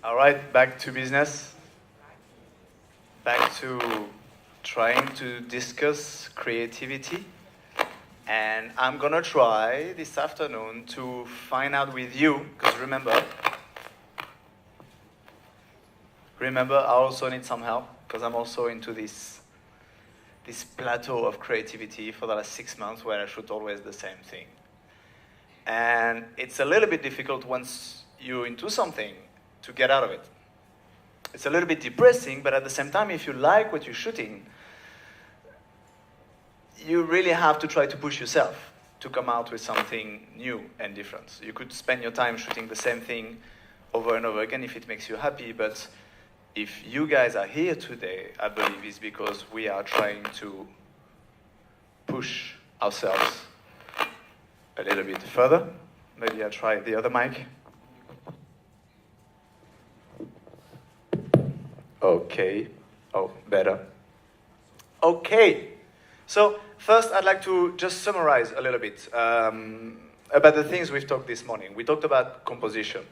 All right, back to business. Back to trying to discuss creativity. And I'm gonna try this afternoon to find out with you, because remember, I also need some help, because I'm also into this plateau of creativity for the last 6 months where I shoot always the same thing. And it's a little bit difficult once you're into something to get out of it. It's a little bit depressing, but at the same time, if you like what you're shooting, you really have to try to push yourself to come out with something new and different. You could spend your time shooting the same thing over and over again if it makes you happy, but if you guys are here today, I believe it's because we are trying to push ourselves a little bit further. Maybe I'll try the other mic. Okay. Oh, better. Okay. So first, I'd like to just summarize a little bit about the things we've talked this morning. We talked about composition,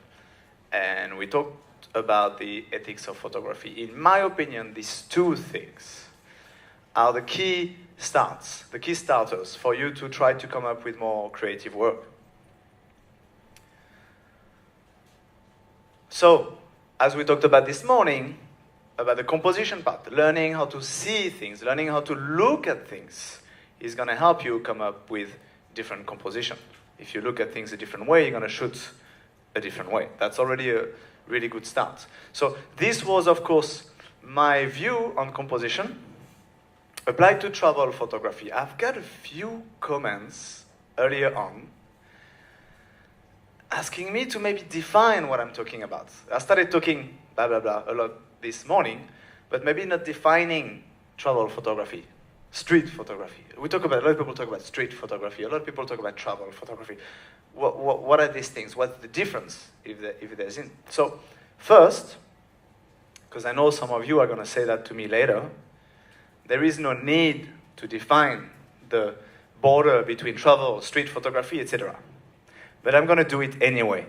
and we talked about the ethics of photography. In my opinion, these two things are the key starters for you to try to come up with more creative work. So, as we talked about this morning, about the composition part, learning how to see things, learning how to look at things is going to help you come up with different composition. If you look at things a different way, you're going to shoot a different way. That's already a really good start. So this was, of course, my view on composition applied to travel photography. I've got a few comments earlier on asking me to maybe define what I'm talking about. I started talking blah, blah, blah a lot this morning, but maybe not defining travel photography, street photography. A lot of people talk about street photography, a lot of people talk about travel photography. What are these things? What's the difference, if there's in? So, first, because I know some of you are going to say that to me later, there is no need to define the border between travel, street photography, etc. But I'm going to do it anyway,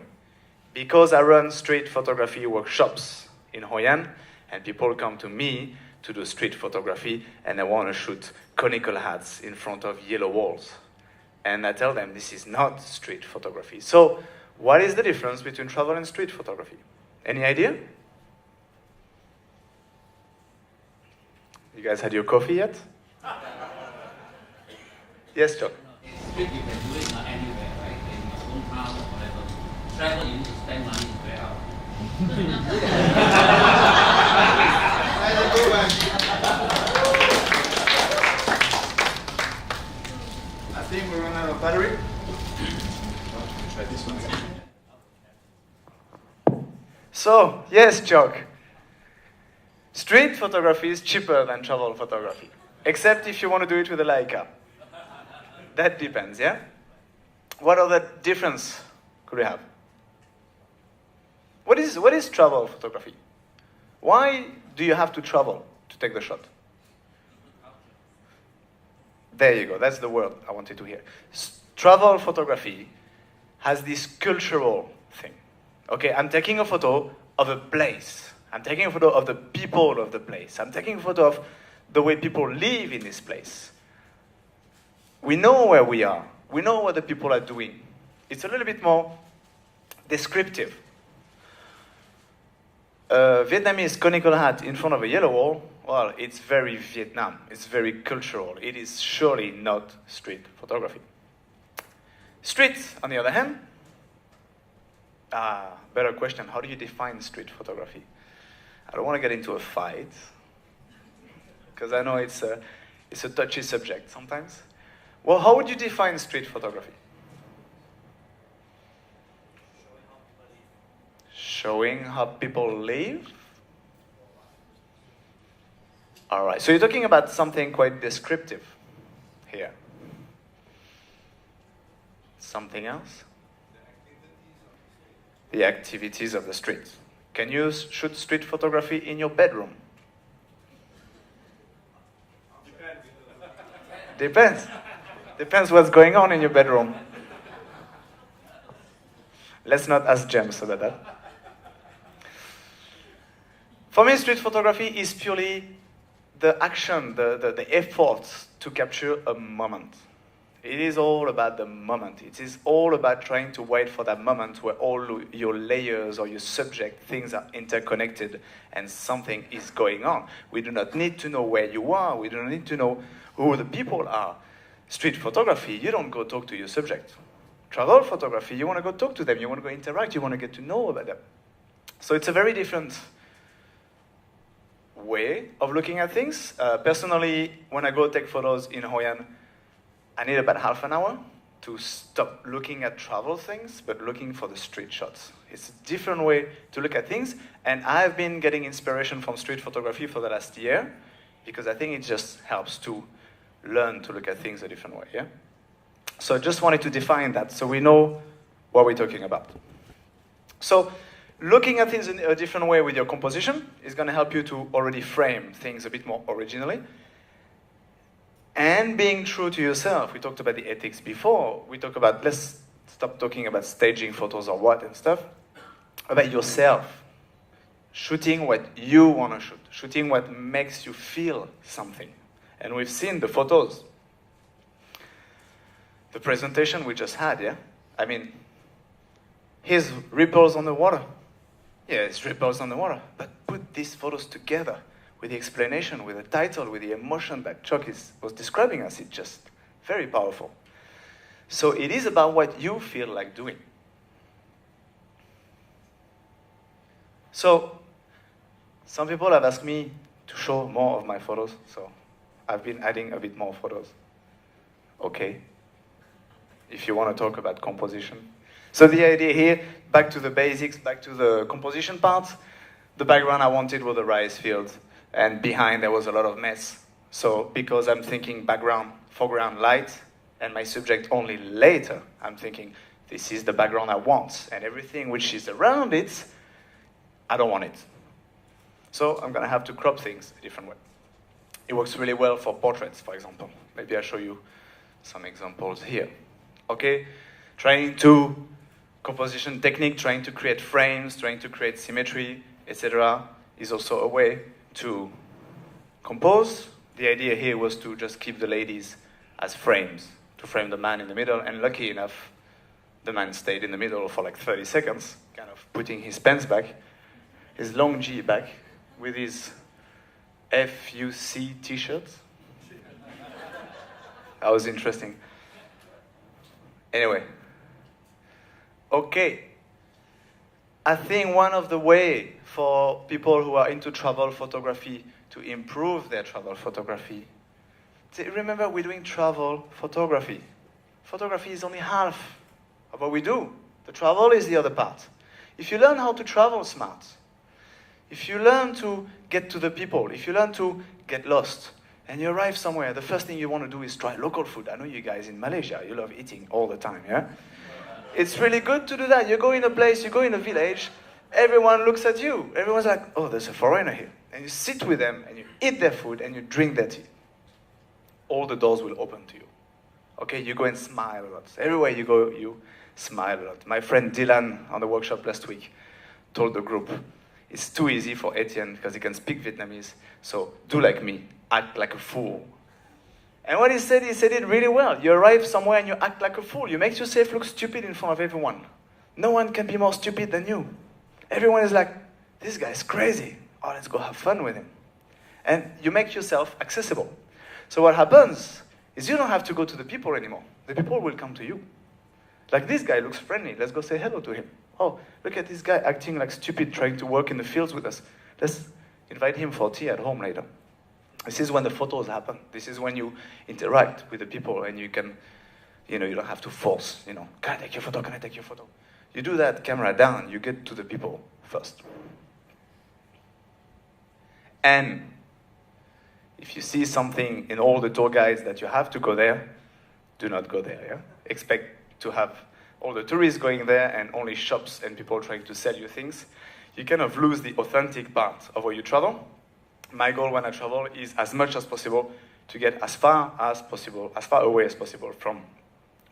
because I run street photography workshops in Hoi An, and people come to me to do street photography, and they want to shoot conical hats in front of yellow walls. And I tell them this is not street photography. So, what is the difference between travel and street photography? Any idea? You guys had your coffee yet? Yes, John. Street you can do it anywhere, right? In your own town or whatever. Travel you need to spend money to go out. I think we run out of battery. Try this one again. So, yes, Chuck. Street photography is cheaper than travel photography, except if you want to do it with a Leica. That depends, yeah? What other difference could we have? What is travel photography? Why do you have to travel to take the shot? There you go, that's the word I wanted to hear. Travel photography has this cultural thing. Okay, I'm taking a photo of a place. I'm taking a photo of the people of the place. I'm taking a photo of the way people live in this place. We know where we are. We know what the people are doing. It's a little bit more descriptive. A Vietnamese conical hat in front of a yellow wall, well, it's very Vietnam. It's very cultural. It is surely not street photography. Street, on the other hand, better question, how do you define street photography? I don't want to get into a fight, because I know it's a touchy subject sometimes. Well, how would you define street photography? Showing how people live? All right, so you're talking about something quite descriptive here. Something else? The activities of the street. Can you shoot street photography in your bedroom? Depends. Depends what's going on in your bedroom. Let's not ask James about that. For me, street photography is purely the action, the effort to capture a moment. It is all about the moment. It is all about trying to wait for that moment where all your layers or your subject things are interconnected and something is going on. We do not need to know where you are. We do not need to know who the people are. Street photography, you don't go talk to your subject. Travel photography, you want to go talk to them. You want to go interact. You want to get to know about them. So it's a very different way of looking at things. Personally, when I go take photos in Hoi An, I need about half an hour to stop looking at travel things, but looking for the street shots. It's a different way to look at things, and I've been getting inspiration from street photography for the last year, because I think it just helps to learn to look at things a different way, yeah? So I just wanted to define that so we know what we're talking about. So looking at things in a different way with your composition is going to help you to already frame things a bit more originally. And being true to yourself. We talked about the ethics before. We talked about, let's stop talking about staging photos or what and stuff. About yourself. Shooting what you want to shoot. Shooting what makes you feel something. And we've seen the photos. The presentation we just had, yeah? I mean, here's ripples on the water. Yeah, it's ripples on the water. But put these photos together with the explanation, with the title, with the emotion that Chuck was describing us. It's just very powerful. So it is about what you feel like doing. So some people have asked me to show more of my photos, so I've been adding a bit more photos. Okay. If you want to talk about composition. So the idea here, back to the basics, back to the composition part, the background I wanted was the rice field, and behind there was a lot of mess. So because I'm thinking background, foreground, light, and my subject only later, I'm thinking this is the background I want, and everything which is around it, I don't want it. So I'm going to have to crop things a different way. It works really well for portraits, for example. Maybe I'll show you some examples here. Okay, trying to composition technique, trying to create frames, trying to create symmetry, etc. is also a way to compose. The idea here was to just keep the ladies as frames, to frame the man in the middle, and lucky enough, the man stayed in the middle for like 30 seconds, kind of putting his pants back, his long G back, with his FUC t-shirt. That was interesting. Anyway, okay. I think one of the way for people who are into travel photography to improve their travel photography, remember we're doing travel photography. Photography is only half of what we do. The travel is the other part. If you learn how to travel smart, if you learn to get to the people, if you learn to get lost, and you arrive somewhere, the first thing you want to do is try local food. I know you guys in Malaysia, you love eating all the time, yeah? It's really good to do that. You go in a place, you go in a village, everyone looks at you. Everyone's like, oh, there's a foreigner here. And you sit with them, and you eat their food, and you drink their tea. All the doors will open to you. Okay, you go and smile a lot. Everywhere you go, you smile a lot. My friend Dylan, on the workshop last week, told the group, it's too easy for Etienne, because he can speak Vietnamese, so do like me. Act like a fool. And what he said it really well. You arrive somewhere and you act like a fool. You make yourself look stupid in front of everyone. No one can be more stupid than you. Everyone is like, this guy's crazy. Oh, let's go have fun with him. And you make yourself accessible. So what happens is you don't have to go to the people anymore. The people will come to you. Like, this guy looks friendly. Let's go say hello to him. Oh, look at this guy acting like stupid, trying to work in the fields with us. Let's invite him for tea at home later. This is when the photos happen. This is when you interact with the people and you can, you don't have to force, can I take your photo, can I take your photo? You do that, camera down, you get to the people first. And if you see something in all the tour guides that you have to go there, do not go there, yeah? Expect to have all the tourists going there and only shops and people trying to sell you things. You kind of lose the authentic part of where you travel. My goal when I travel is as much as possible to get as far away as possible from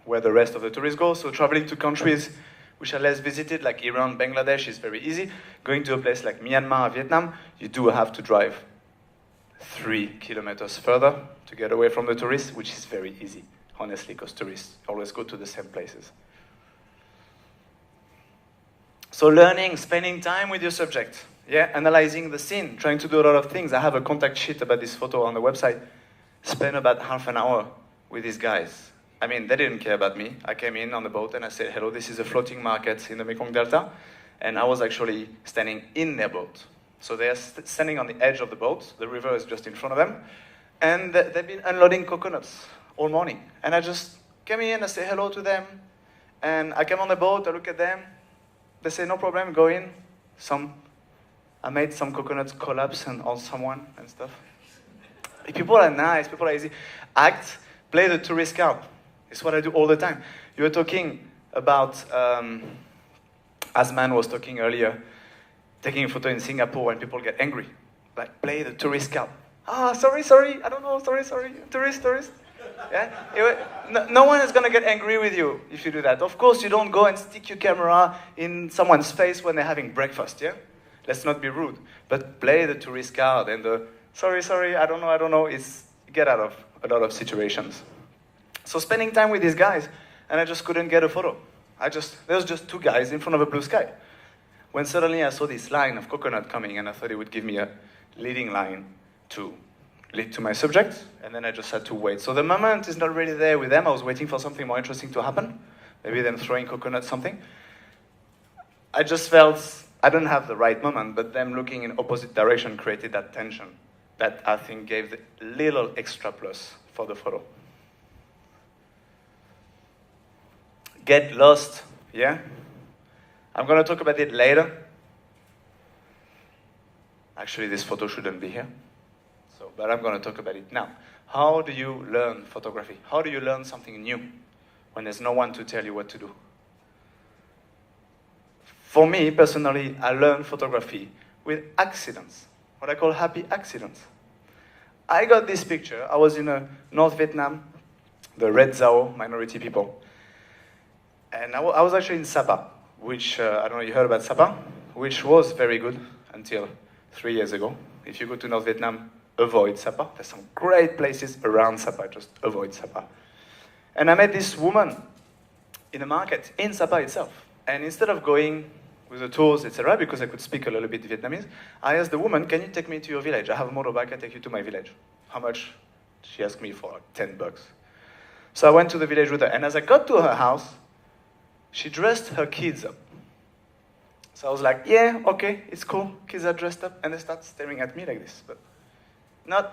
where the rest of the tourists go. So traveling to countries which are less visited, like Iran, Bangladesh, is very easy. Going to a place like Myanmar, Vietnam, you do have to drive 3 kilometers further to get away from the tourists, which is very easy, honestly, because tourists always go to the same places. So learning, spending time with your subject, yeah, analyzing the scene, trying to do a lot of things. I have a contact sheet about this photo on the website. Spent about half an hour with these guys. I mean, they didn't care about me. I came in on the boat and I said, hello, this is a floating market in the Mekong Delta. And I was actually standing in their boat. So they're standing on the edge of the boat. The river is just in front of them. And they've been unloading coconuts all morning. And I just came in, I say hello to them. And I came on the boat, I look at them. They say, no problem, go in. I made some coconuts collapse on someone and stuff. People are nice, people are easy. Act, play the tourist card. It's what I do all the time. You were talking about, as Man was talking earlier, taking a photo in Singapore when people get angry. Like, play the tourist card. Sorry, I don't know, sorry, tourist. Yeah? No one is going to get angry with you if you do that. Of course, you don't go and stick your camera in someone's face when they're having breakfast, yeah? Let's not be rude. But play the tourist card and the, sorry, I don't know, it's get out of a lot of situations. So spending time with these guys, and I just couldn't get a photo. There was just two guys in front of a blue sky. When suddenly I saw this line of coconut coming, and I thought it would give me a leading line to lead to my subject, and then I just had to wait. So the moment is not really there with them. I was waiting for something more interesting to happen, maybe them throwing coconut something. I just felt I didn't have the right moment, but them looking in opposite direction created that tension that I think gave the little extra plus for the photo. Get lost, yeah? I'm going to talk about it later. Actually, this photo shouldn't be here. But I'm going to talk about it now. How do you learn photography? How do you learn something new when there's no one to tell you what to do? For me, personally, I learned photography with accidents, what I call happy accidents. I got this picture. I was in North Vietnam, the Red Zao minority people. And I was actually in Sapa, which, I don't know, you heard about Sapa? Which was very good until 3 years ago. If you go to North Vietnam, avoid Sapa. There's some great places around Sapa, just avoid Sapa. And I met this woman in a market in Sapa itself. And instead of going with the tours, etc., because I could speak a little bit Vietnamese, I asked the woman, can you take me to your village? I have a motorbike, I take you to my village. How much? She asked me for like $10. So I went to the village with her. And as I got to her house, she dressed her kids up. So I was like, yeah, okay, it's cool. Kids are dressed up. And they start staring at me like this. But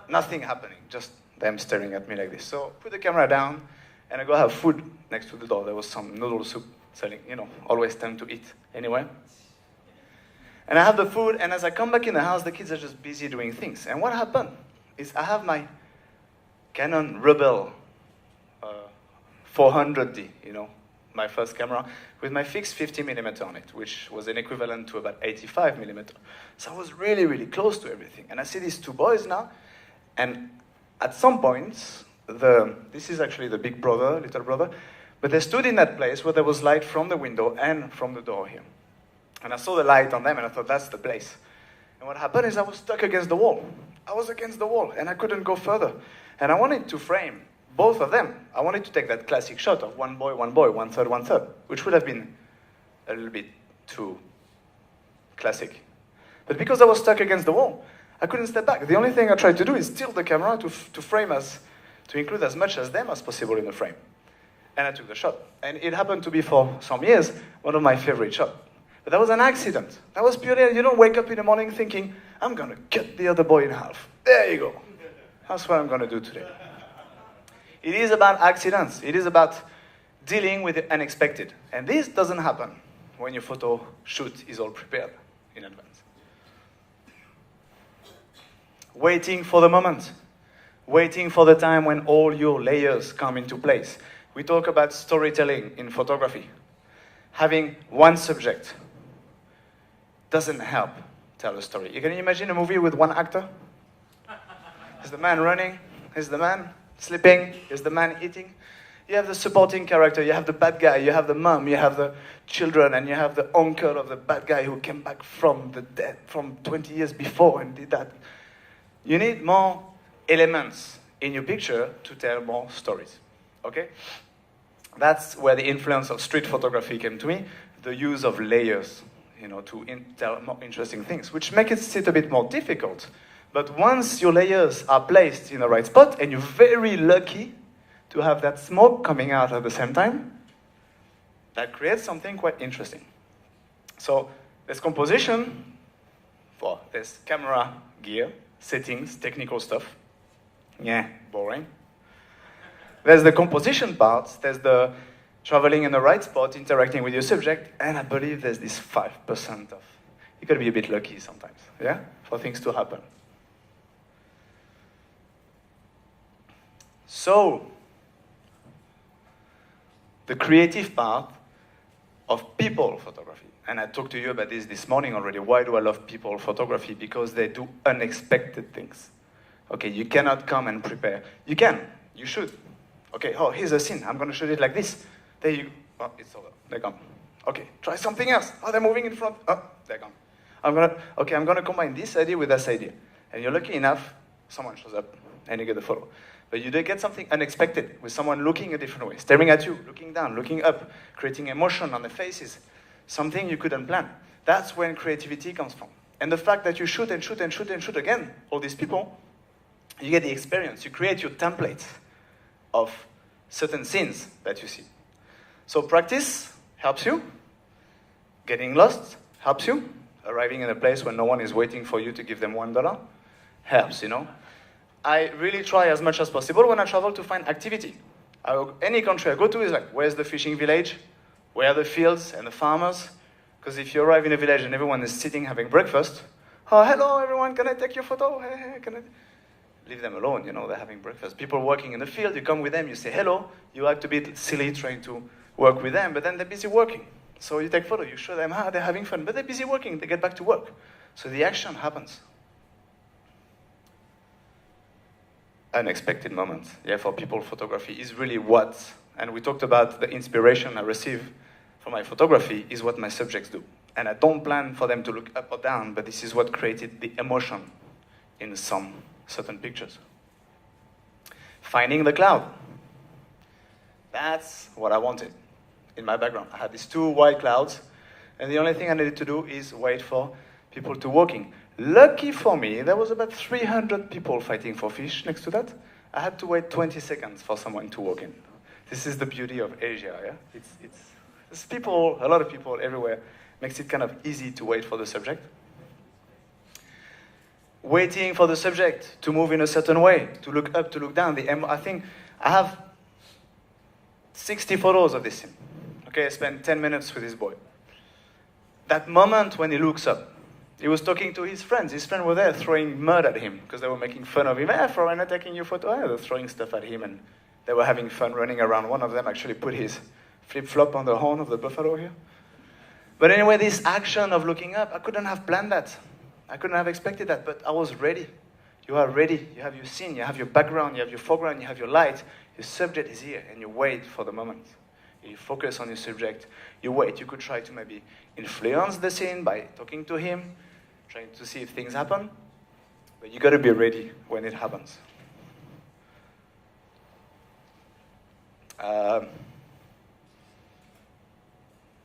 nothing happening, just them staring at me like this. So put the camera down, and I go have food next to the door. There was some noodle soup selling, always time to eat anyway. And I have the food, and as I come back in the house, the kids are just busy doing things. And what happened is I have my Canon Rebel 400D, my first camera, with my fixed 50mm on it, which was an equivalent to about 85mm. So I was really, really close to everything. And I see these two boys now, and at some point, this is actually the big brother, little brother, but they stood in that place where there was light from the window and from the door here. And I saw the light on them, and I thought, that's the place. And what happened is I was stuck against the wall. I was against the wall, and I couldn't go further. And I wanted to frame both of them. I wanted to take that classic shot of one boy, one third, which would have been a little bit too classic. But because I was stuck against the wall, I couldn't step back. The only thing I tried to do is tilt the camera to frame to include as much as them as possible in the frame. And I took the shot. And it happened to be, for some years, one of my favorite shots. But that was an accident. That was purely, you don't wake up in the morning thinking, I'm going to cut the other boy in half. There you go. That's what I'm going to do today. It is about accidents. It is about dealing with the unexpected. And this doesn't happen when your photo shoot is all prepared in advance. Waiting for the moment. Waiting for the time when all your layers come into place. We talk about storytelling in photography. Having one subject doesn't help tell a story. You can imagine a movie with one actor? Is the man running? Is the man sleeping? Is the man eating? You have the supporting character, you have the bad guy, you have the mom, you have the children, and you have the uncle of the bad guy who came back from the dead from 20 years before and did that. You need more elements in your picture to tell more stories, okay? That's where the influence of street photography came to me, the use of layers, to tell more interesting things, which makes it a bit more difficult. But once your layers are placed in the right spot, and you're very lucky to have that smoke coming out at the same time, that creates something quite interesting. So there's composition, there's camera gear, settings, technical stuff. Yeah, boring. There's the composition part, there's the traveling in the right spot, interacting with your subject, and I believe there's this 5% of, you gotta be a bit lucky sometimes, yeah, for things to happen. So, the creative part of people photography, and I talked to you about this morning already. Why do I love people photography? Because they do unexpected things. Okay, you cannot come and prepare. You can, you should. Okay, oh, here's a scene, I'm gonna shoot it like this. There you go, oh, it's over, they're gone. Okay, try something else. Oh, they're moving in front, oh, they're gone. I'm gonna combine this idea with this idea. And you're lucky enough, someone shows up and you get the photo. But you do get something unexpected with someone looking a different way, staring at you, looking down, looking up, creating emotion on their faces, something you couldn't plan. That's when creativity comes from. And the fact that you shoot and shoot and shoot and shoot again, all these people, you get the experience. You create your template of certain scenes that you see. So practice helps you. Getting lost helps you. Arriving in a place where no one is waiting for you to give them $1 helps, I really try as much as possible when I travel to find activity. Any country I go to is like, where's the fishing village? Where are the fields and the farmers? Because if you arrive in a village and everyone is sitting having breakfast, oh, hello everyone, can I take your photo? Hey, can I? Leave them alone, they're having breakfast. People working in the field, you come with them, you say hello, you act a bit silly trying to work with them, but then they're busy working. So you take photo, you show them, they're having fun, but they're busy working, they get back to work. So the action happens. Unexpected moments, for people photography is really what, and we talked about the inspiration I receive from my photography is what my subjects do. And I don't plan for them to look up or down, but this is what created the emotion in some certain pictures. Finding the cloud. That's what I wanted in my background. I had these two white clouds, and the only thing I needed to do is wait for people to walking. Lucky for me, there was about 300 people fighting for fish next to that. I had to wait 20 seconds for someone to walk in. This is the beauty of Asia, yeah? There's people, a lot of people everywhere. Makes it kind of easy to wait for the subject. Waiting for the subject to move in a certain way, to look up, to look down. I think I have 60 photos of this scene. Okay, I spent 10 minutes with this boy. That moment when he looks up, he was talking to his friends. His friends were there throwing mud at him because they were making fun of him. Foreigner taking your photo. They were throwing stuff at him and they were having fun running around. One of them actually put his flip-flop on the horn of the buffalo here. But anyway, this action of looking up, I couldn't have planned that. I couldn't have expected that, but I was ready. You are ready. You have your scene, you have your background, you have your foreground, you have your light. Your subject is here, and you wait for the moment. You focus on your subject. You wait. You could try to maybe influence the scene by talking to him, trying to see if things happen. But you got to be ready when it happens.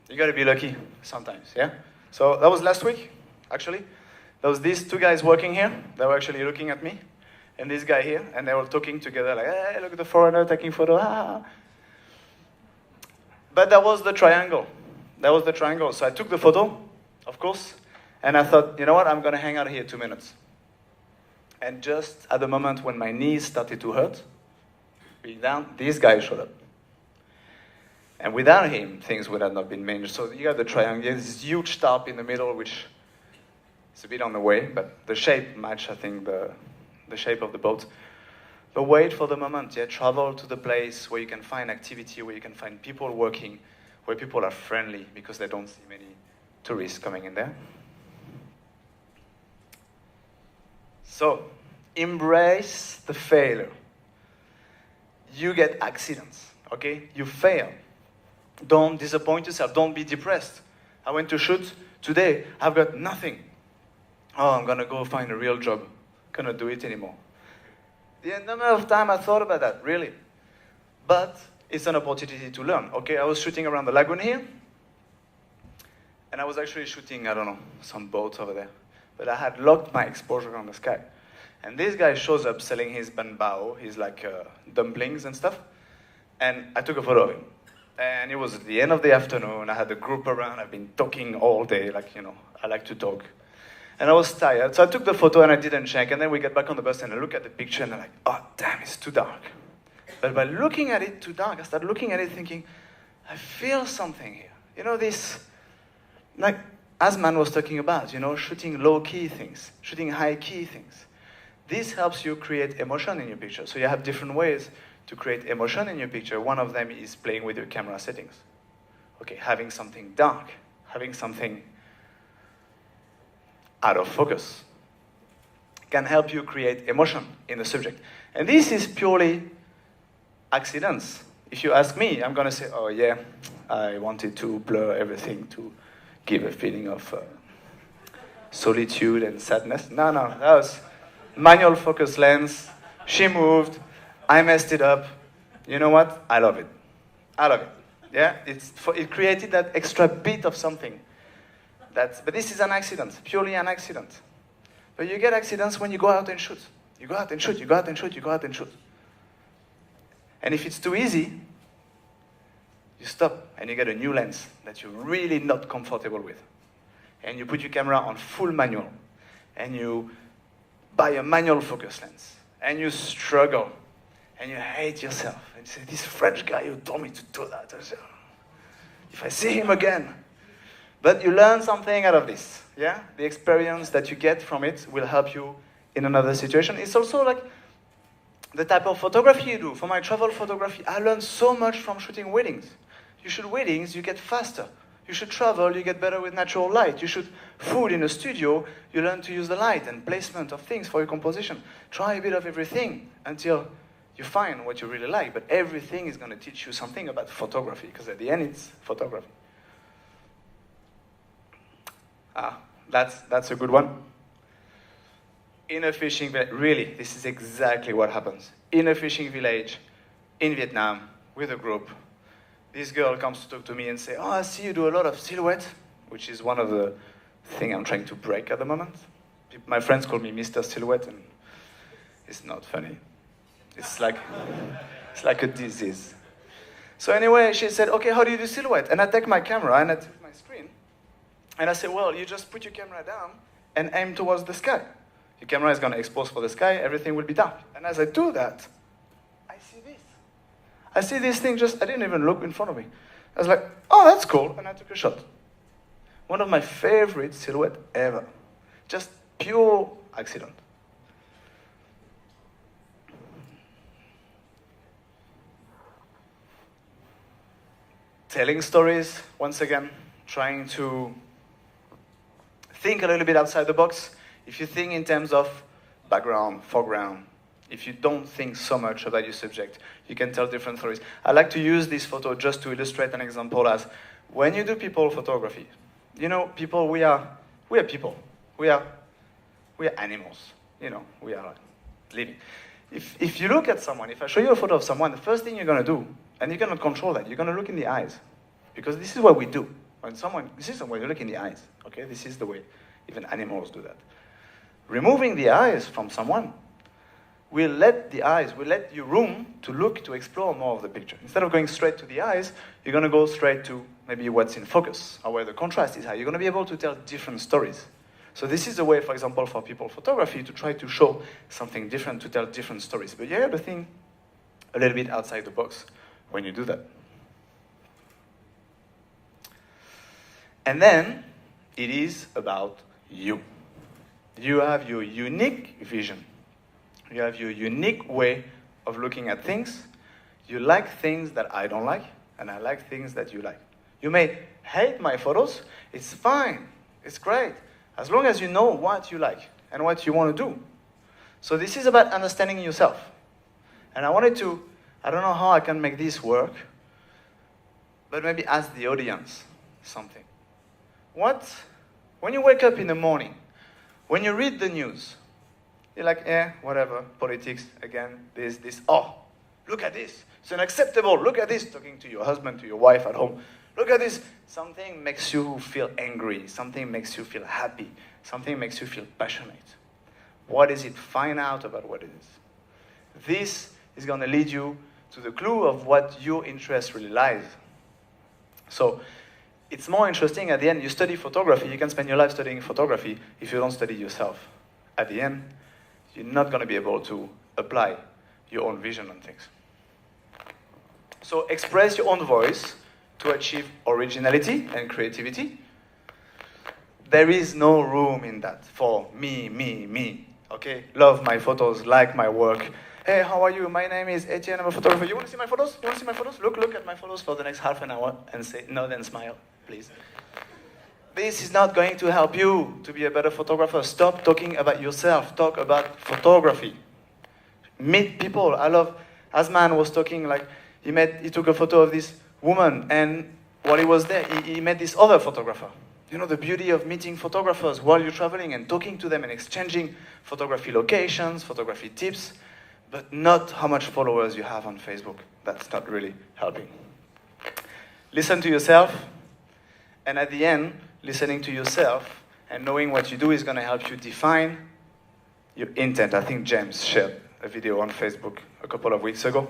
You got to be lucky sometimes, yeah? So that was last week, actually. There was these two guys working here. They were actually looking at me. And this guy here. And they were talking together like, hey, look at the foreigner taking photo. Ah. But that was the triangle. That was the triangle. So I took the photo, of course. And I thought, you know what? I'm going to hang out here 2 minutes. And just at the moment when my knees started to hurt, being down, this guy showed up. And without him, things would have not been managed. So you got the triangle. There's this huge tarp in the middle, which is a bit on the way, but the shape match, I think, the shape of the boat. But wait for the moment, yeah? Travel to the place where you can find activity, where you can find people working, where people are friendly, because they don't see many tourists coming in there. So, embrace the failure. You get accidents, okay? You fail. Don't disappoint yourself. Don't be depressed. I went to shoot today. I've got nothing. Oh, I'm going to go find a real job. Cannot do it anymore. The number of time I thought about that, really. But it's an opportunity to learn. Okay, I was shooting around the lagoon here. And I was actually shooting, I don't know, some boats over there. But I had locked my exposure on the sky. And this guy shows up selling his banbao, his like dumplings and stuff. And I took a photo of him. And it was at the end of the afternoon. I had a group around. I've been talking all day, like, you know, I like to talk. And I was tired. So I took the photo and I didn't check. And then we get back on the bus and I look at the picture and I'm like, oh, damn, it's too dark. But by looking at it too dark, I started looking at it thinking, I feel something here. You know, this, like Asman was talking about, you know, shooting low-key things, shooting high-key things. This helps you create emotion in your picture. So you have different ways to create emotion in your picture. One of them is playing with your camera settings. Okay, having something dark, having something out of focus can help you create emotion in the subject. And this is purely accidents. If you ask me, I'm going to say, oh yeah, I wanted to blur everything to give a feeling of solitude and sadness. No, that was manual focus lens. She moved. I messed it up. You know what? I love it. I love it. Yeah, it created that extra bit of something. But this is an accident, purely an accident. But you get accidents when you go out and shoot. You go out and shoot, you go out and shoot, you go out and shoot. And if it's too easy, you stop and you get a new lens that you're really not comfortable with. And you put your camera on full manual. And you buy a manual focus lens. And you struggle. And you hate yourself. And you say, this French guy who told me to do that. If I see him again. But you learn something out of this. Yeah? The experience that you get from it will help you in another situation. It's also like the type of photography you do. For my travel photography, I learned so much from shooting weddings. You shoot weddings, you get faster. You should travel, you get better with natural light. You shoot food in a studio, you learn to use the light and placement of things for your composition. Try a bit of everything until you find what you really like. But everything is going to teach you something about photography, because at the end, it's photography. That's a good one. In a fishing village, really, this is exactly what happens. In a fishing village in Vietnam with a group, this girl comes to talk to me and say, oh, I see you do a lot of silhouette, which is one of the things I'm trying to break at the moment. My friends call me Mr. Silhouette, and it's not funny. It's like a disease. So anyway, she said, okay, how do you do silhouette? And I take my camera and I take my screen, and I say, well, you just put your camera down and aim towards the sky. Your camera is going to expose for the sky, everything will be dark. And as I do that, I see this. I see this thing I didn't even look in front of me. I was like, oh, that's cool, and I took a shot. One of my favorite silhouette ever. Just pure accident. Telling stories, once again, trying to think a little bit outside the box. If you think in terms of background, foreground, if you don't think so much about your subject, you can tell different stories. I like to use this photo just to illustrate an example as when you do people photography, you know, people, we are people. We are animals. You know, we are living. If you look at someone, if I show you a photo of someone, the first thing you're going to do, and you cannot control that, you're going to look in the eyes. Because this is what we do. This is the way you look in the eyes. Okay, this is the way even animals do that. Removing the eyes from someone will let you room to look, to explore more of the picture. Instead of going straight to the eyes, you're going to go straight to maybe what's in focus, or where the contrast is high. You're going to be able to tell different stories. So this is a way, for example, for people photography to try to show something different, to tell different stories. But you have to think a little bit outside the box when you do that. And then it is about you. You have your unique vision. You have your unique way of looking at things. You like things that I don't like, and I like things that you like. You may hate my photos. It's fine. It's great. As long as you know what you like and what you want to do. So this is about understanding yourself. And I wanted to I don't know how I can make this work, but maybe ask the audience something. When you wake up in the morning, when you read the news, you're like, whatever, politics, again, this, oh, look at this, it's unacceptable, look at this, talking to your husband, to your wife at home, look at this. Something makes you feel angry, something makes you feel happy, something makes you feel passionate. What is it? Find out about what it is. This is going to lead you to the clue of what your interest really lies. So it's more interesting at the end. You study photography, you can spend your life studying photography if you don't study yourself. At the end, you're not going to be able to apply your own vision on things. So express your own voice to achieve originality and creativity. There is no room in that for me. Okay? Love my photos, like my work. Hey, how are you? My name is Etienne, I'm a photographer. You want to see my photos? You want to see my photos? Look at my photos for the next half an hour and say nod and smile, please. This is not going to help you to be a better photographer. Stop talking about yourself. Talk about photography. Meet people. I love, Asman was talking like, he took a photo of this woman, and while he was there, he met this other photographer. You know, the beauty of meeting photographers while you're traveling and talking to them and exchanging photography locations, photography tips, but not how much followers you have on Facebook. That's not really helping. Listen to yourself, and at the end, listening to yourself and knowing what you do is going to help you define your intent. I think James shared a video on Facebook a couple of weeks ago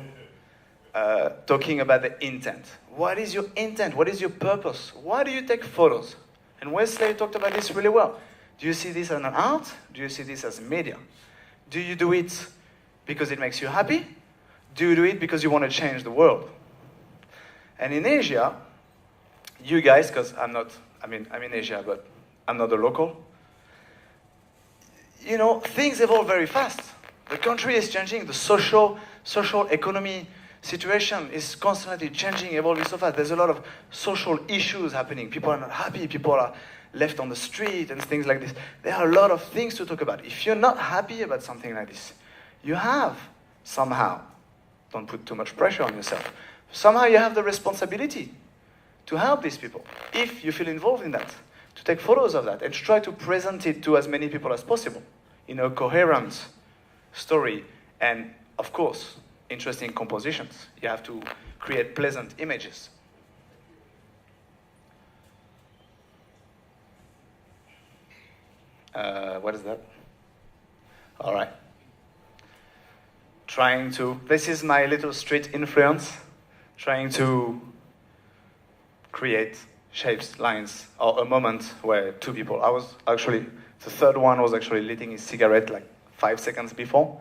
talking about the intent. What is your intent? What is your purpose? Why do you take photos? And Wesley talked about this really well. Do you see this as an art? Do you see this as media? Do you do it because it makes you happy? Do you do it because you want to change the world? And in Asia, you guys, because I'm in Asia, but I'm not a local. You know, things evolve very fast. The country is changing. The social economy situation is constantly changing, evolving so fast. There's a lot of social issues happening. People are not happy. People are left on the street and things like this. There are a lot of things to talk about. If you're not happy about something like this, you have somehow, don't put too much pressure on yourself, somehow you have the responsibility to help these people, if you feel involved in that, to take photos of that and try to present it to as many people as possible in a coherent story and, of course, interesting compositions. You have to create pleasant images. What is that? All right. This is my little street influence, trying to create shapes, lines, or a moment where two people, the third one was actually lighting his cigarette like 5 seconds before.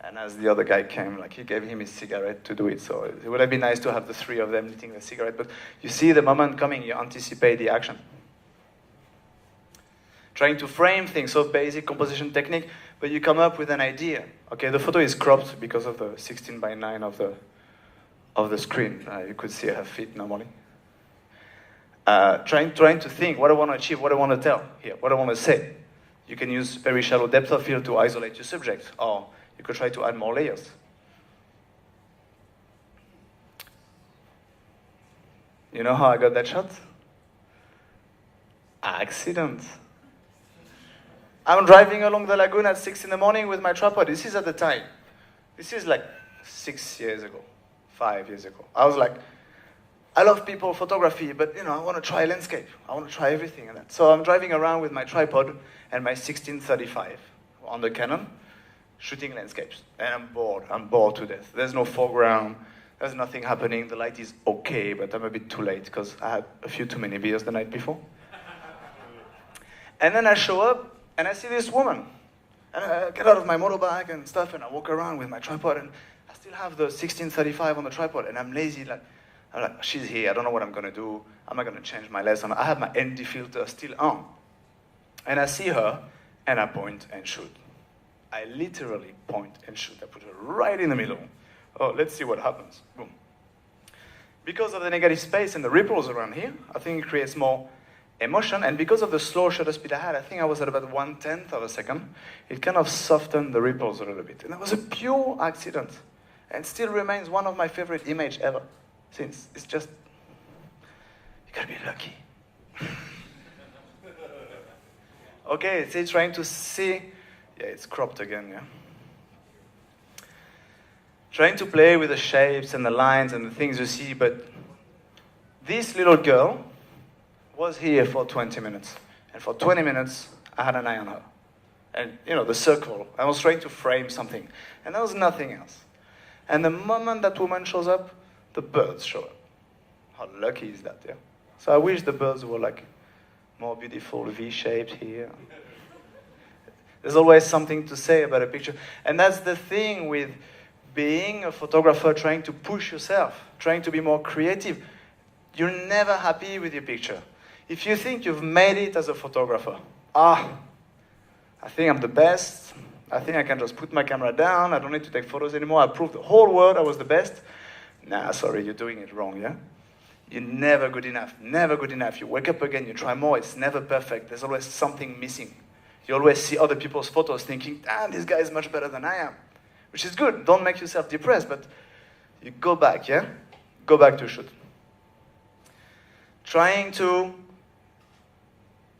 And as the other guy came, like he gave him his cigarette to do it. So it would have been nice to have the three of them lighting the cigarette. But you see the moment coming, you anticipate the action. Trying to frame things, so basic composition technique, but you come up with an idea. Okay, the photo is cropped because of the 16:9 of the screen. You could see her feet normally. Trying to think what I want to achieve, what I want to tell here, what I want to say. You can use very shallow depth of field to isolate your subject, or you could try to add more layers. You know how I got that shot? Accident. I'm driving along the lagoon at 6 in the morning with my tripod. This is at the time. This is like 6 years ago, 5 years ago. I was like, I love people photography, but I want to try landscape. I want to try everything and that. So I'm driving around with my tripod and my 16-35 on the Canon, shooting landscapes. And I'm bored to death. There's no foreground. There's nothing happening. The light is okay, but I'm a bit too late because I had a few too many beers the night before. And then I show up and I see this woman. And I get out of my motorbike and stuff and I walk around with my tripod and I still have the 16-35 on the tripod and I'm lazy. I'm like, she's here. I don't know what I'm going to do. I'm not going to change my lesson. I have my ND filter still on. And I see her and I point and shoot. I literally point and shoot. I put her right in the middle. Oh, let's see what happens. Boom. Because of the negative space and the ripples around here, I think it creates more emotion. And because of the slow shutter speed I had, I think I was at about 1/10 of a second, it kind of softened the ripples a little bit. And that was a pure accident. and still remains one of my favorite image ever. Since it's just, you gotta be lucky. Okay, it's trying to see, yeah, it's cropped again, yeah. Trying to play with the shapes and the lines and the things you see, but this little girl was here for 20 minutes. And for 20 minutes, I had an eye on her. And, you know, the circle, I was trying to frame something. And there was nothing else. And the moment that woman shows up, the birds show up. How lucky is that, yeah? So I wish the birds were like more beautiful, V-shaped here. There's always something to say about a picture. And that's the thing with being a photographer, trying to push yourself, trying to be more creative. You're never happy with your picture. If you think you've made it as a photographer, I think I'm the best. I think I can just put my camera down. I don't need to take photos anymore. I proved the whole world I was the best. Nah, sorry, you're doing it wrong, yeah? You're never good enough, never good enough. You wake up again, you try more, it's never perfect. There's always something missing. You always see other people's photos thinking, this guy is much better than I am. Which is good, don't make yourself depressed, but you go back, yeah? Go back to shoot. Trying to,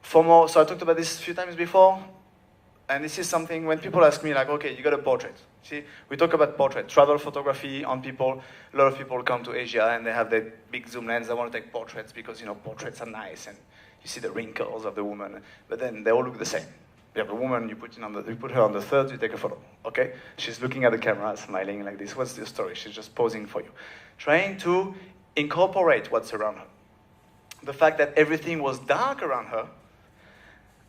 for more, so I talked about this a few times before, and this is something when people ask me, like, okay, you got a portrait. See, we talk about portrait, travel photography on people. A lot of people come to Asia and they have their big zoom lens. They want to take portraits because, you know, portraits are nice and you see the wrinkles of the woman, but then they all look the same. You have a woman, you put her on the third, you take a photo, okay? She's looking at the camera, smiling like this. What's the story? She's just posing for you. Trying to incorporate what's around her. The fact that everything was dark around her,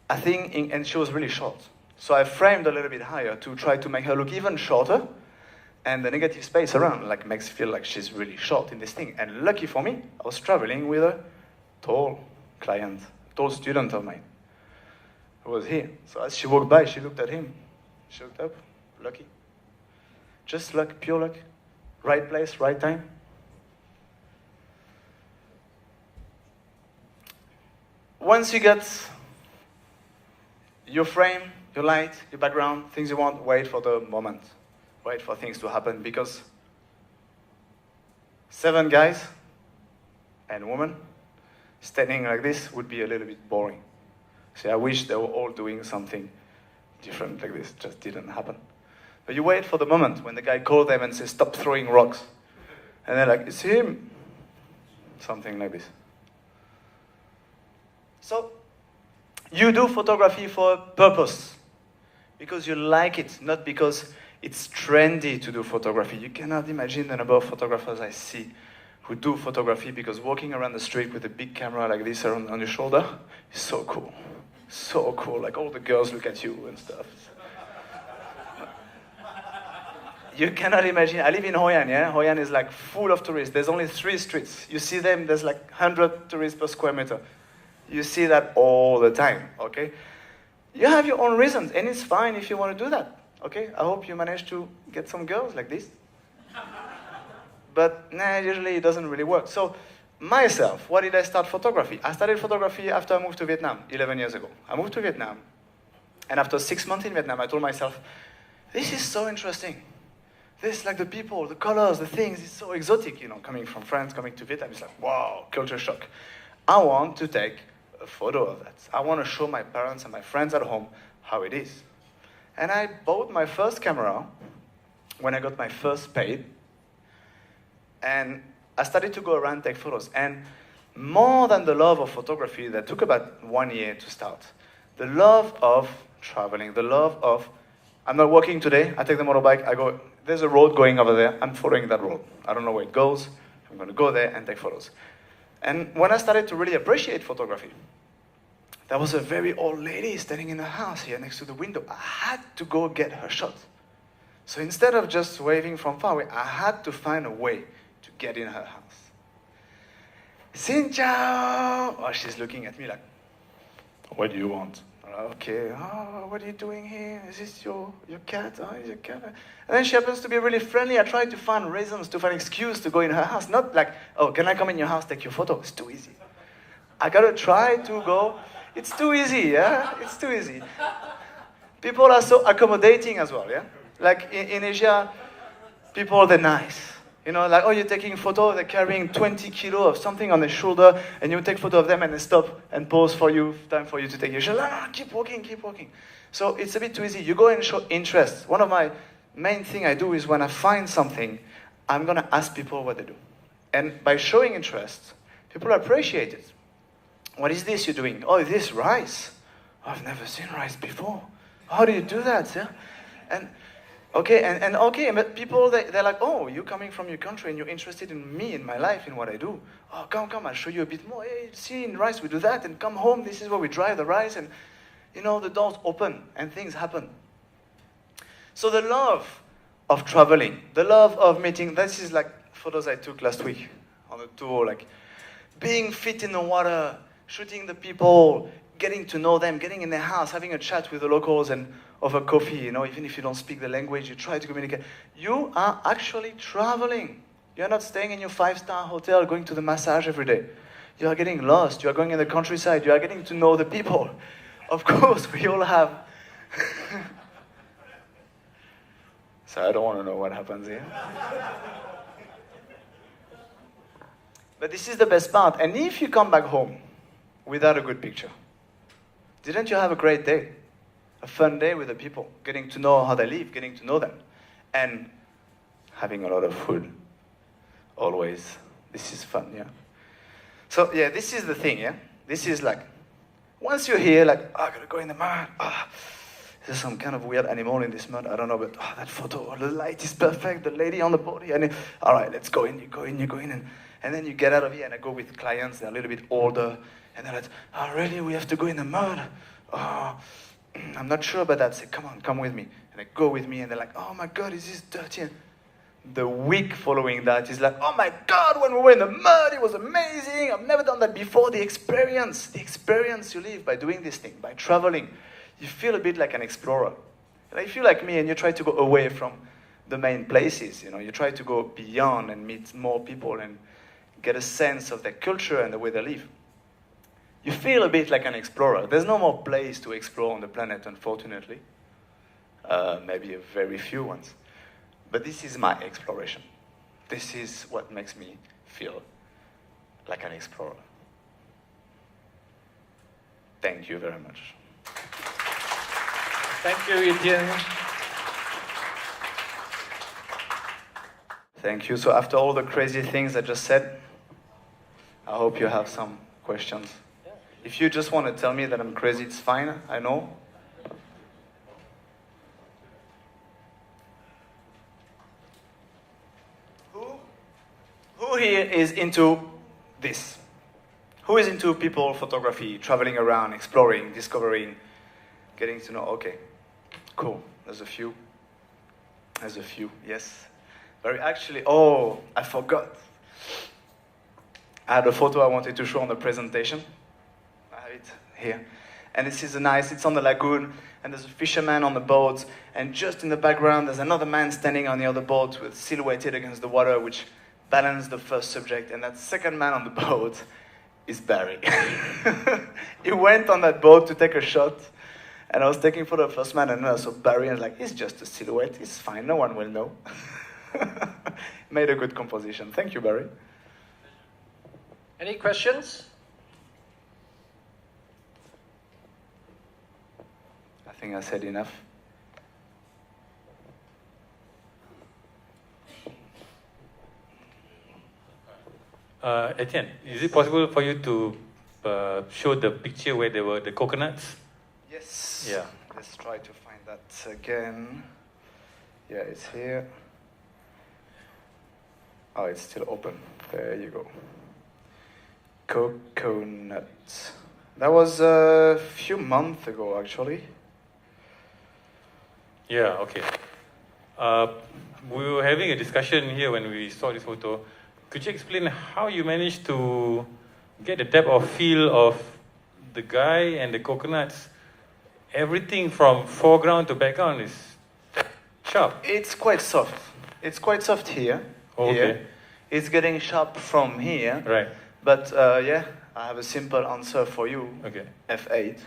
I think, and she was really short. So I framed a little bit higher to try to make her look even shorter, and the negative space around like makes it feel like she's really short in this thing. And lucky for me, I was traveling with a tall client, tall student of mine, who was here. So as she walked by, she looked at him. She looked up, lucky. Just luck, pure luck. Right place, right time. Once you get your frame, your light, your background, things you want, wait for the moment. Wait for things to happen, because 7 guys and women standing like this would be a little bit boring. See, I wish they were all doing something different like this. It just didn't happen. But you wait for the moment when the guy calls them and says, stop throwing rocks. And they're like, it's him. Something like this. So, you do photography for a purpose. Because you like it, not because it's trendy to do photography. You cannot imagine the number of photographers I see who do photography because walking around the street with a big camera like this on your shoulder is so cool. So cool, like all the girls look at you and stuff. You cannot imagine. I live in Hoi An, yeah? Hoi An is like full of tourists. There's only 3 streets. You see them, there's like 100 tourists per square meter. You see that all the time, okay? You have your own reasons, and it's fine if you want to do that, okay? I hope you manage to get some girls like this. But usually it doesn't really work. So myself, why did I start photography? I started photography after I moved to Vietnam 11 years ago. I moved to Vietnam, and after 6 months in Vietnam, I told myself, this is so interesting. This, like the people, the colors, the things, it's so exotic, you know, coming from France, coming to Vietnam, it's like, wow, culture shock. I want to take a photo of that. I want to show my parents and my friends at home how it is. And I bought my first camera when I got my first paid. And I started to go around and take photos. And more than the love of photography, that took about 1 year to start, the love of traveling, the love of, I'm not working today, I take the motorbike, I go, there's a road going over there, I'm following that road. I don't know where it goes, I'm going to go there and take photos. And when I started to really appreciate photography, there was a very old lady standing in the house here next to the window. I had to go get her shot. So instead of just waving from far away, I had to find a way to get in her house. Xin chào! Oh, she's looking at me like, what do you want? Okay, what are you doing here? Is this your cat? Oh, is your cat? And then she happens to be really friendly. I tried to find reasons, to find excuse to go in her house. Not like, oh, can I come in your house, take your photo? It's too easy. I gotta try to go. It's too easy, yeah? It's too easy. People are so accommodating as well, yeah? Like in Asia, People, they're nice. You know, like, oh, you're taking a photo, they're carrying 20 kilo of something on their shoulder, and you take photo of them, and they stop and pause for you, time for you to take your shot. Ah, keep walking, keep walking. So it's a bit too easy. You go and show interest. One of my main thing I do is when I find something, I'm going to ask people what they do. And by showing interest, people appreciate it. What is this you're doing? Oh, is this rice? Oh, I've never seen rice before. How do you do that? Yeah? And okay, and okay, but people, they're like, oh, you're coming from your country and you're interested in me, in my life, in what I do. Oh, come, I'll show you a bit more. Hey, see, in rice we do that, and come home, this is where we dry the rice, and, you know, the doors open, and things happen. So the love of traveling, the love of meeting, this is like photos I took last week on a tour, like being fit in the water, shooting the people, getting to know them, getting in their house, having a chat with the locals and over coffee, you know, even if you don't speak the language, you try to communicate. You are actually traveling. You're not staying in your 5-star hotel, going to the massage every day. You are getting lost. You are going in the countryside. You are getting to know the people. Of course, we all have... So I don't want to know what happens here. But this is the best part. And if you come back home without a good picture, didn't you have a great day? A fun day with the people, getting to know how they live, getting to know them, and having a lot of food. Always. This is fun, yeah? So, yeah, this is the thing, yeah? This is like, once you're here, like, oh, I gotta go in the mud. Oh, there's some kind of weird animal in this mud, I don't know, but oh, that photo, the light is perfect, the lady on the board, and all right, let's go in, you go in, and then you get out of here, and I go with clients, they're a little bit older, and they're like, oh, really, we have to go in the mud? Oh, I'm not sure about that. Say, come on, come with me. And they go with me, and they're like, oh my God, is this dirty? And the week following that is like, oh my God, when we were in the mud, it was amazing. I've never done that before. The experience you live by doing this thing, by traveling, you feel a bit like an explorer. And if you're like me and you try to go away from the main places, you know, you try to go beyond and meet more people and get a sense of their culture and the way they live. You feel a bit like an explorer. There's no more place to explore on the planet, unfortunately. Maybe a very few ones. But this is my exploration. This is what makes me feel like an explorer. Thank you very much. Thank you, Etienne. Thank you. So after all the crazy things I just said, I hope you have some questions. If you just want to tell me that I'm crazy, it's fine, I know. Who here is into this? Who is into people photography, traveling around, exploring, discovering, getting to know? Okay, cool. There's a few, yes. Actually, oh, I forgot. I had a photo I wanted to show on the presentation. It here, and this is nice. It's on the lagoon, and there's a fisherman on the boat, and just in the background there's another man standing on the other boat with silhouetted against the water, which balanced the first subject. And that second man on the boat is Barry. He went on that boat to take a shot, and I was taking photo of the first man, and I saw Barry, and I was like, he's just a silhouette, it's fine, no one will know. Made a good composition. Thank you, Barry. Any questions? I think I said enough. Etienne, is it possible for you to show the picture where there were the coconuts? Yes. Yeah. Let's try to find that again. Yeah, it's here. Oh, it's still open. There you go. Coconut. That was a few months ago, actually. Yeah, okay. We were having a discussion here when we saw this photo. Could you explain how you managed to get the depth of feel of the guy and the coconuts? Everything from foreground to background is sharp. It's quite soft. It's quite soft here. Oh, okay. Here. It's getting sharp from here. Right. But yeah, I have a simple answer for you. Okay. F8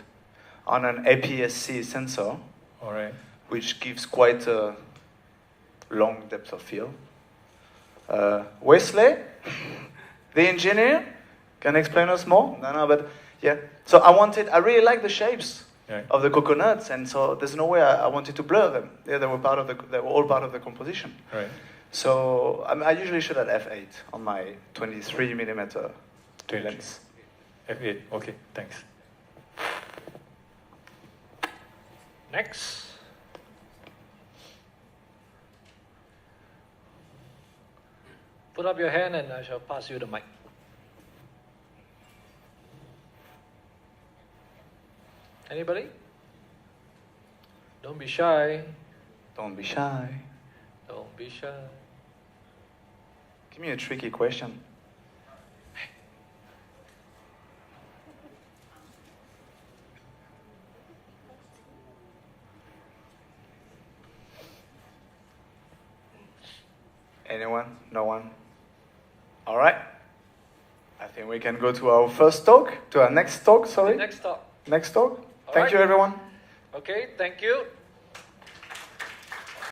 on an APS-C sensor. All right. Which gives quite a long depth of field. Wesley, the engineer, can explain us more? No, but yeah. So I really like the shapes Right. of the coconuts, and so there's no way I wanted to blur them. Yeah, they were all part of the composition. Right. So I usually shoot at f8 on my 23mm lens. F8. Okay, thanks. Next. Put up your hand and I shall pass you the mic. Anybody? Don't be shy. Don't be shy. Don't be shy. Give me a tricky question. Anyone? No one? All right. I think we can go to our next talk, sorry. Next talk. Next talk. All Thank right. you, everyone. Okay, thank you.